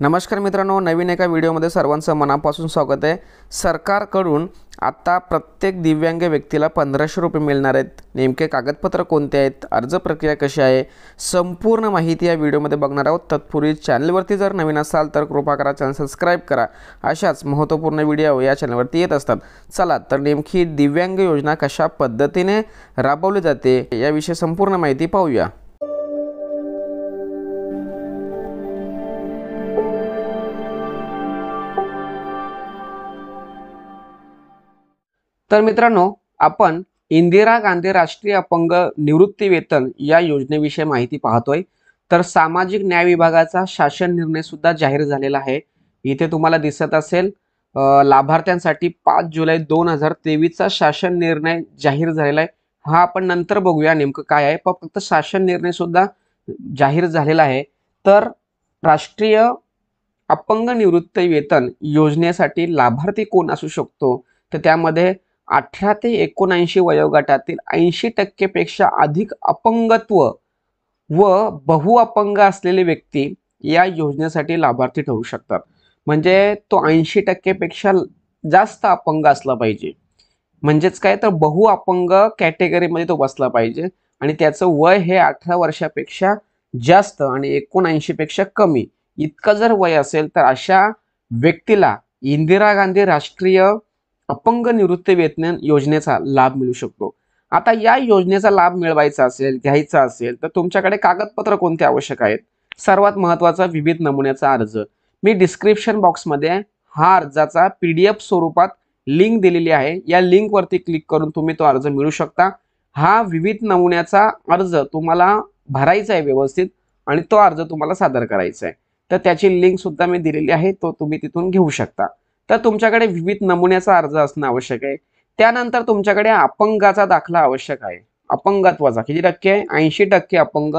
नमस्कार मित्रांनो, नवीन एका व्हिडिओमध्ये सर्वांचं मनापासून स्वागत आहे। सरकारकडून आता प्रत्येक दिव्यांग व्यक्तीला 1500 रुपये मिळणार आहेत। नेमके कागदपत्र कोणते आहेत, अर्ज प्रक्रिया कशी आहे, संपूर्ण माहिती या व्हिडिओमध्ये बघणार आहोत। तत्पूर्वी चॅनलवरती जर नवीन असाल तर कृपा करा चॅनल सबस्क्राइब करा। अशाच महत्त्वपूर्ण व्हिडिओ या चॅनलवरती येत असतात। चला तर नेमकी दिव्यांग योजना कशा पद्धतीने राबवली जाते याविषयी संपूर्ण माहिती पाहूया। तर मित्रांनो, आपण इंदिरा गांधी राष्ट्रीय अपंग निवृत्ती वेतन या योजनेविषयी माहिती पाहतोय। तर सामाजिक न्याय विभागाचा शासन निर्णय सुद्धा जाहीर झालेला आहे। इथे तुम्हाला दिसत असेल लाभार्थ्यांसाठी 5 जुलै 2023 चा शासन निर्णय जाहीर झालेला आहे। हा आपण नंतर बघूया नेमकं काय आहे, पण फक्त शासन निर्णय सुद्धा जाहीर झालेला आहे। तर राष्ट्रीय अपंग निवृत्ती वेतन योजनेसाठी लाभार्थी कोण असू शकतो, तर त्यामध्ये 18 ते 79 वयोगटातील 80% पेक्षा अधिक अपंगत्व व बहुअपंग असलेले व्यक्ती या योजनेसाठी लाभार्थी ठरू शकतात। म्हणजे तो 80% पेक्षा जास्त अपंग असला पाहिजे, म्हणजेच काय तर बहुअपंग कॅटेगरीमध्ये तो बसला पाहिजे आणि त्याचं वय हे 18 वर्षापेक्षा जास्त आणि 79 पेक्षा कमी इतकं जर वय असेल तर अशा व्यक्तीला इंदिरा गांधी राष्ट्रीय अपंग निवृत्ती वेतन योजनेचा लाभ मिळू शकतो। आता या योजनेचा लाभ मिळवायचा असेल, घ्यायचा असेल तर तुमच्याकडे कागदपत्र कोणते आवश्यक आहेत? सर्वात महत्त्वाचा विविध नमुन्याचा अर्ज। मी डिस्क्रिप्शन बॉक्समध्ये हा अर्जाचा PDF स्वरूपात लिंक दिलेली आहे। या लिंक वरती क्लिक करून तुम्ही तो अर्ज मिळवू शकता। हा विविध नमुन्याचा अर्ज तुम्हाला भरायचा आहे व्यवस्थित आणि तो अर्ज तुम्हाला सादर करायचा आहे। तर त्याची लिंक सुद्धा मी दिलेली आहे, तो तुम्ही तिथून घेऊ शकता। तर तुमच्याकडे विविध नमुन्याचा अर्ज असणं आवश्यक आहे। त्यानंतर तुमच्याकडे अपंगाचा दाखला आवश्यक आहे। अपंगत्वाचा किती टक्के? 80% अपंग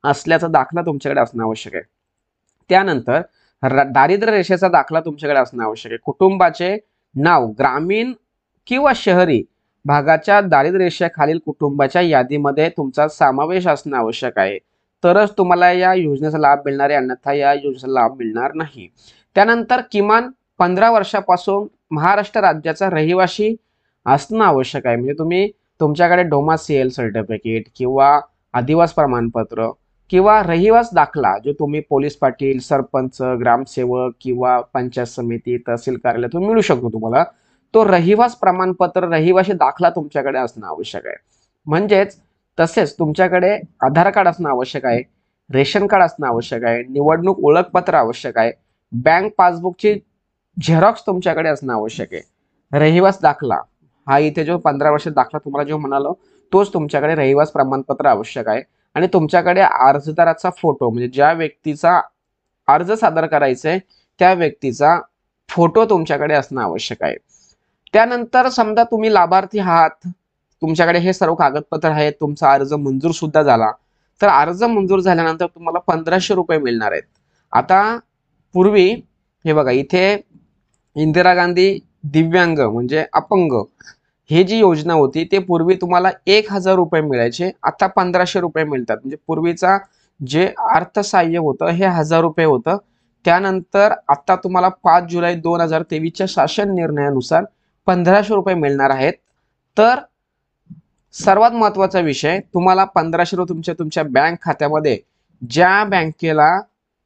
असल्याचा दाखला तुमच्याकडे असणं आवश्यक आहे। त्यानंतर दारिद्र्य रेषेचा दाखला तुमच्याकडे असणं आवश्यक आहे। कुटुंबाचे नाव ग्रामीण किंवा शहरी भागाच्या दारिद्र्य रेषेखालील कुटुंबाच्या यादीमध्ये तुमचा समावेश असणं आवश्यक आहे, तरच तुम्हाला या योजनेचा लाभ मिळणार आहे, अन्यथा या योजनेचा लाभ मिळणार नाही। त्यानंतर किमान 15 वर्षापासून महाराष्ट्र राज्याचा रहिवासी असणं आवश्यक आहे। म्हणजे तुमच्याकडे डोमासियल सर्टिफिकेट किंवा अधिवास प्रमाणपत्र किंवा रहिवास दाखला जो तुम्ही पोलीस पाटील, सरपंच, ग्रामसेवक किंवा पंचायत समिती, तहसील कार्यालयातून मिळू शकतो तुम्हाला, तो रहिवास प्रमाणपत्र, रहिवासी दाखला तुमच्याकडे असणं आवश्यक आहे। म्हणजेच तसेच तुमच्याकडे आधार कार्ड असणं आवश्यक आहे, रेशन कार्ड असणं आवश्यक आहे, निवडणूक ओळखपत्र आवश्यक आहे, बँक पासबुकची झेरॉक्स तुमच्याकडे असणं आवश्यक आहे। रहिवास दाखला हा इथे जो 15 वर्ष दाखला तुम्हाला जो म्हणालो तोच तुमच्याकडे रहिवास प्रमाणपत्र आवश्यक आहे। आणि तुमच्याकडे अर्जदाराचा फोटो, म्हणजे ज्या व्यक्तीचा अर्ज सादर करायचा आहे त्या व्यक्तीचा फोटो तुमच्याकडे असणं आवश्यक आहे। त्यानंतर समजा तुम्ही लाभार्थी आहात, तुमच्याकडे हे सर्व कागदपत्र आहेत, तुमचा अर्ज मंजूर सुद्धा झाला, तर अर्ज मंजूर झाल्यानंतर तुम्हाला 1500 रुपये मिळणार आहेत। आता पूर्वी हे बघा, इथे इंदिरा गांधी दिव्यांग म्हणजे अपंग हे जी योजना होती ते पूर्वी तुम्हाला 1000 रुपये मिळायचे, आता 1500 रुपये मिळतात। म्हणजे पूर्वीचा जे अर्थसहाय्य होतं हे 1000 रुपये होतं। त्यानंतर आता तुम्हाला 5 जुलै 2023 च्या शासन निर्णयानुसार 1500 रुपये मिळणार आहेत। तर सर्वात महत्त्वाचा विषय, तुम्हाला 1500 रुपये तुमच्या बँक खात्यामध्ये, ज्या बँकेला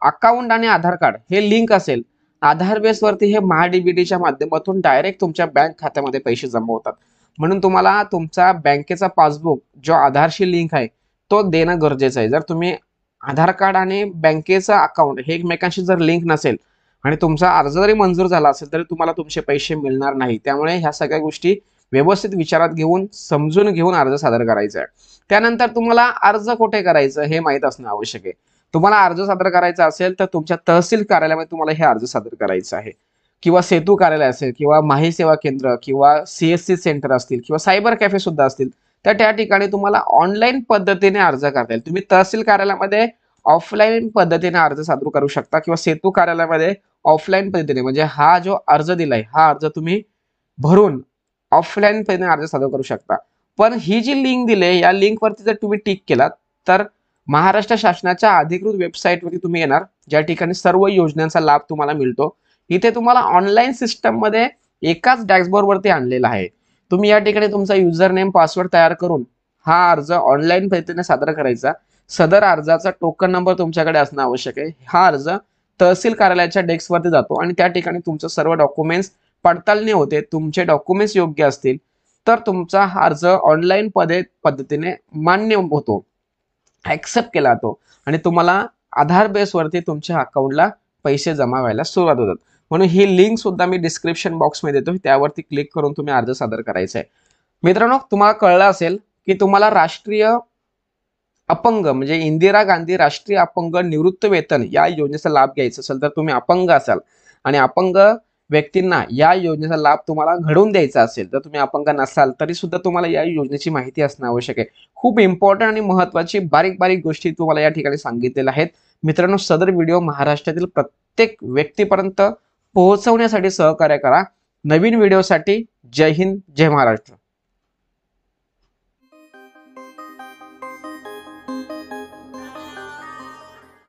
अकाउंट आणि आधार कार्ड हे लिंक असेल, आधार बेसवरती हे महाडीबीटीच्या माध्यमातून डायरेक्ट तुमच्या बँक खात्यामध्ये पैसे जमा होतात। म्हणून तुम्हाला तुमचा बँकेचा पासबुक जो आधारशी लिंक आहे तो देणं गरजेचं आहे। जर तुम्ही आधार कार्ड आणि बँकेचा अकाउंट हे एकमेकांशी जर लिंक नसेल आणि तुमचा अर्ज जरी मंजूर झाला असेल तरी तुम्हाला तुमचे पैसे मिळणार नाही। त्यामुळे ह्या सगळ्या गोष्टी व्यवस्थित विचारात घेऊन, समजून घेऊन अर्ज सादर करायचा आहे। त्यानंतर तुम्हाला अर्ज कुठे करायचं हे माहीत असणं आवश्यक आहे। तुम्हाला अर्ज सादर करायचा असेल तर तुमच्या तहसील कार्यालयामध्ये तुम्हाला हे अर्ज सादर करायचं आहे, किंवा सेतू कार्यालय असेल किंवा माही सेवा केंद्र किंवा CSC सेंटर असतील किंवा सायबर कॅफे सुद्धा असतील, तर त्या ठिकाणी तुम्हाला ऑनलाईन पद्धतीने अर्ज करता येईल। तुम्ही तहसील कार्यालयामध्ये ऑफलाईन पद्धतीने अर्ज सादर करू शकता किंवा सेतू कार्यालयामध्ये ऑफलाईन पद्धतीने, म्हणजे हा जो अर्ज दिलाय हा अर्ज तुम्ही भरून ऑफलाईन पद्धतीने अर्ज सादर करू शकता। पण ही जी लिंक दिली या लिंक वरती जर तुम्ही टिक केलात तर महाराष्ट्र शासनाच्या अधिकृत वेबसाईटवरती तुम्ही येणार, ज्या ठिकाणी सर्व योजनांचा लाभ तुम्हाला मिळतो. इथे तुम्हाला ऑनलाईन सिस्टम मध्ये एकाच डॅशबोर्ड वरती आणलेला आहे. तुम्ही या ठिकाणी तुमचा युजर नेम पासवर्ड तयार करून हा अर्ज ऑनलाईन पद्धतीने सादर करायचा. सदर अर्जाचा टोकन नंबर तुमच्याकडे असणं आवश्यक आहे. हा अर्ज तहसील कार्यालयाच्या डेस्कवरती जातो आणि त्या ठिकाणी तुमचं सर्व डॉक्युमेंट्स पडताळणी होते. तुमचे डॉक्युमेंट्स योग्य असतील तर तुमचा हा अर्ज ऑनलाईन पद्धतीने मान्य होतो, ऍक्सेप्ट केला जातो आणि तुम्हाला आधार बेसवरती तुमच्या अकाउंटला पैसे जमा व्हायला सुरुवात होतात. म्हणून ही लिंक सुद्धा मी डिस्क्रिप्शन बॉक्समध्ये देतो, त्यावरती क्लिक करून तुम्ही अर्ज सादर करायचा आहे. मित्रांनो, तुम्हाला कळलं असेल की तुम्हाला राष्ट्रीय अपंग म्हणजे इंदिरा गांधी राष्ट्रीय अपंग निवृत्त वेतन या योजनेचा लाभ घ्यायचा असेल तर तुम्ही अपंग असाल आणि अपंग व्यक्तींना या योजनेचा लाभ तुम्हाला घडवून द्यायचा असेल, तर तुम्ही अपंग नसाल तरी सुद्धा तुम्हाला या योजनेची माहिती असणं आवश्यक आहे. खूप इम्पॉर्टंट आणि महत्त्वाची बारीक बारीक गोष्टी तुम्हाला या ठिकाणी सांगितलेल्या आहेत. मित्रांनो, सदर व्हिडिओ महाराष्ट्रातील प्रत्येक व्यक्तीपर्यंत पोहोचवण्यासाठी सहकार्य करा. नवीन व्हिडिओसाठी जय हिंद, जय महाराष्ट्र.